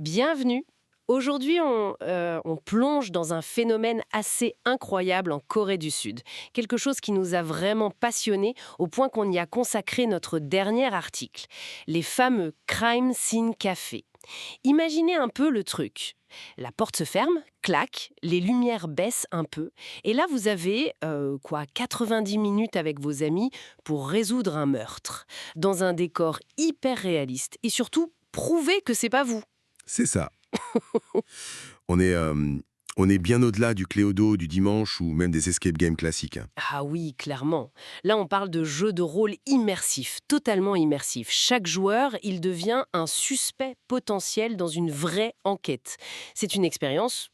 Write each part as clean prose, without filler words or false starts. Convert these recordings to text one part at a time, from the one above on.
Bienvenue. Aujourd'hui, on plonge dans un phénomène assez incroyable en Corée du Sud. Quelque chose qui nous a vraiment passionnés au point qu'on y a consacré notre dernier article. Les fameux Crime Scene Café. Imaginez un peu le truc. La porte se ferme, clac, les lumières baissent un peu. Et là, vous avez, 90 minutes avec vos amis pour résoudre un meurtre. Dans un décor hyper réaliste. Et surtout, prouver que c'est pas vous. C'est ça. On est, euh, on est bien au-delà du Cléodo du dimanche ou même des escape games classiques, hein. Ah oui, clairement. Là, on parle de jeux de rôle immersifs, totalement immersifs. Chaque joueur, il devient un suspect potentiel dans une vraie enquête. C'est une expérience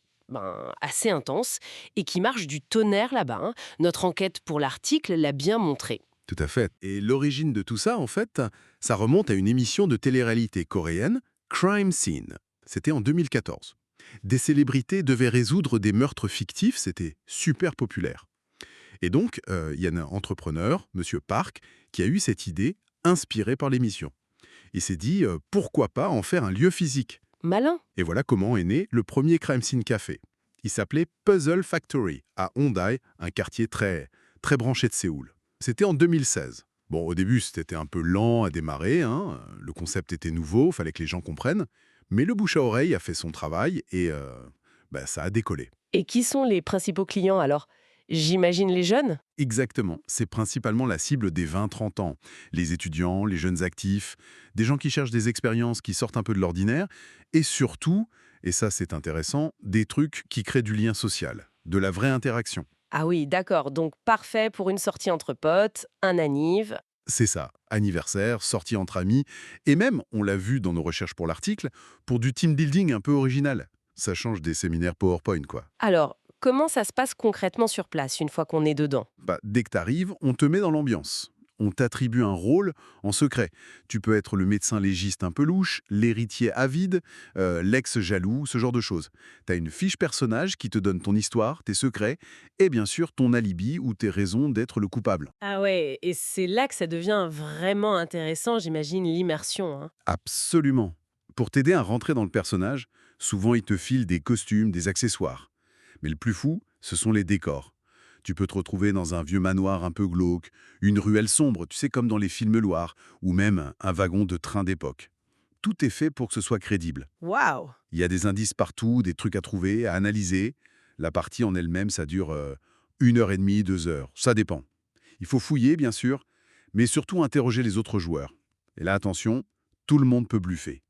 assez intense et qui marche du tonnerre là-bas, hein. Notre enquête pour l'article l'a bien montré. Tout à fait. Et l'origine de tout ça, en fait, ça remonte à une émission de télé-réalité coréenne, Crime Scene. C'était en 2014. Des célébrités devaient résoudre des meurtres fictifs, c'était super populaire. Et donc, il y a un entrepreneur, Monsieur Park, qui a eu cette idée, inspirée par l'émission. Il s'est dit, pourquoi pas en faire un lieu physique? Malin. Et voilà comment est né le premier Crime Scene Café. Il s'appelait Puzzle Factory, à Hondae, un quartier très branché de Séoul. C'était en 2016. Bon, au début, c'était un peu lent à démarrer, hein. Le concept était nouveau, fallait que les gens comprennent. Mais le bouche à oreille a fait son travail et ça a décollé. Et qui sont les principaux clients alors? J'imagine les jeunes. Exactement, c'est principalement la cible des 20-30 ans. Les étudiants, les jeunes actifs, des gens qui cherchent des expériences qui sortent un peu de l'ordinaire, et surtout, et ça c'est intéressant, des trucs qui créent du lien social, de la vraie interaction. Ah oui, d'accord. Donc parfait pour une sortie entre potes, un anniv. C'est ça, anniversaire, sortie entre amis, et même, on l'a vu dans nos recherches pour l'article, pour du team building un peu original. Ça change des séminaires PowerPoint, quoi. Alors, comment ça se passe concrètement sur place une fois qu'on est dedans? Dès que t'arrives, on te met dans l'ambiance. On t'attribue un rôle en secret. Tu peux être le médecin légiste un peu louche, l'héritier avide, l'ex jaloux, ce genre de choses. T'as une fiche personnage qui te donne ton histoire, tes secrets, et bien sûr ton alibi ou tes raisons d'être le coupable. Ah ouais, et c'est là que ça devient vraiment intéressant, j'imagine, l'immersion, hein. Absolument. Pour t'aider à rentrer dans le personnage, souvent ils te filent des costumes, des accessoires. Mais le plus fou, ce sont les décors. Tu peux te retrouver dans un vieux manoir un peu glauque, une ruelle sombre, tu sais, comme dans les films Loire, ou même un wagon de train d'époque. Tout est fait pour que ce soit crédible. Waouh! Il y a des indices partout, des trucs à trouver, à analyser. La partie en elle-même, ça dure 1 heure et demie, 2 heures, ça dépend. Il faut fouiller, bien sûr, mais surtout interroger les autres joueurs. Et là, attention, tout le monde peut bluffer.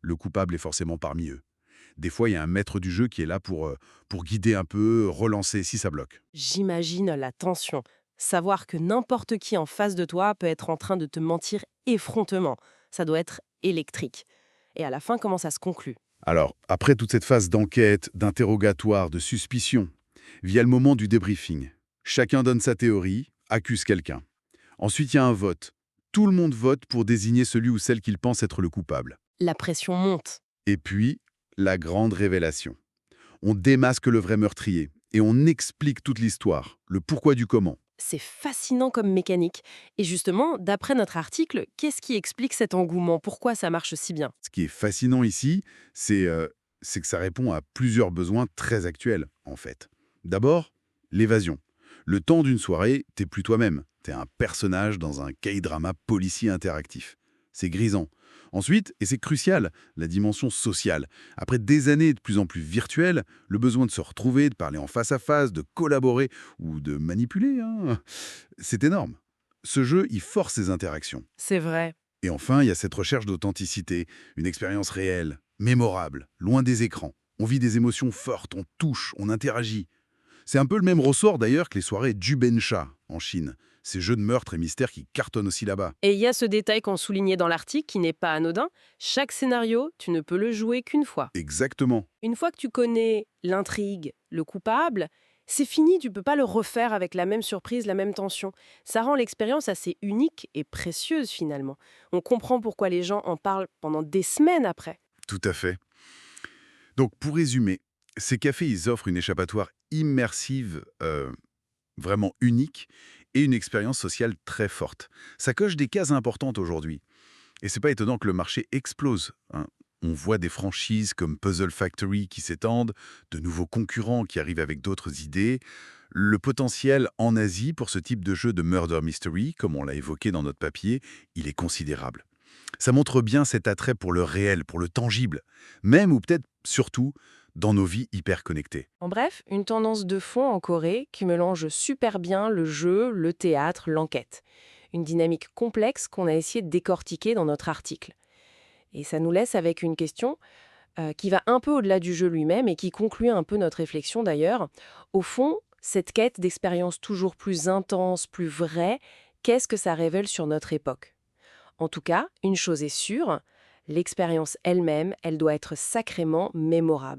Le coupable est forcément parmi eux. Des fois, il y a un maître du jeu qui est là pour guider un peu, relancer si ça bloque. J'imagine la tension. Savoir que n'importe qui en face de toi peut être en train de te mentir effrontément. Ça doit être électrique. Et à la fin, comment ça se conclut? Alors, après toute cette phase d'enquête, d'interrogatoire, de suspicion, via le moment du débriefing. Chacun donne sa théorie, accuse quelqu'un. Ensuite, il y a un vote. Tout le monde vote pour désigner celui ou celle qu'il pense être le coupable. La pression monte. Et puis, la grande révélation. On démasque le vrai meurtrier et on explique toute l'histoire, le pourquoi du comment. C'est fascinant comme mécanique. Et justement, d'après notre article, qu'est-ce qui explique cet engouement? Pourquoi ça marche si bien? Ce qui est fascinant ici, c'est que ça répond à plusieurs besoins très actuels, en fait. D'abord, l'évasion. Le temps d'une soirée, t'es plus toi-même. T'es un personnage dans un K-drama policier interactif. C'est grisant. Ensuite, et c'est crucial, la dimension sociale. Après des années de plus en plus virtuelles, le besoin de se retrouver, de parler en face à face, de collaborer ou de manipuler, hein, c'est énorme. Ce jeu, il force ces interactions. C'est vrai. Et enfin, il y a cette recherche d'authenticité, une expérience réelle, mémorable, loin des écrans. On vit des émotions fortes, on touche, on interagit. C'est un peu le même ressort d'ailleurs que les soirées Jubensha en Chine, ces jeux de meurtre et mystère qui cartonnent aussi là-bas. Et il y a ce détail qu'on soulignait dans l'article qui n'est pas anodin. Chaque scénario, tu ne peux le jouer qu'une fois. Exactement. Une fois que tu connais l'intrigue, le coupable, c'est fini, tu peux pas le refaire avec la même surprise, la même tension. Ça rend l'expérience assez unique et précieuse finalement. On comprend pourquoi les gens en parlent pendant des semaines après. Tout à fait. Donc pour résumer, ces cafés, ils offrent une échappatoire immersive, vraiment unique, et une expérience sociale très forte. Ça coche des cases importantes aujourd'hui. Et c'est pas étonnant que le marché explose, hein. On voit des franchises comme Puzzle Factory qui s'étendent, de nouveaux concurrents qui arrivent avec d'autres idées. Le potentiel en Asie pour ce type de jeu de murder mystery, comme on l'a évoqué dans notre papier, il est considérable. Ça montre bien cet attrait pour le réel, pour le tangible, même ou peut-être surtout dans nos vies hyper connectées. En bref, une tendance de fond en Corée qui mélange super bien le jeu, le théâtre, l'enquête. Une dynamique complexe qu'on a essayé de décortiquer dans notre article. Et ça nous laisse avec une question qui va un peu au-delà du jeu lui-même et qui conclut un peu notre réflexion d'ailleurs. Au fond, cette quête d'expériences toujours plus intense, plus vraie, qu'est-ce que ça révèle sur notre époque? En tout cas, une chose est sûre, l'expérience elle-même, elle doit être sacrément mémorable.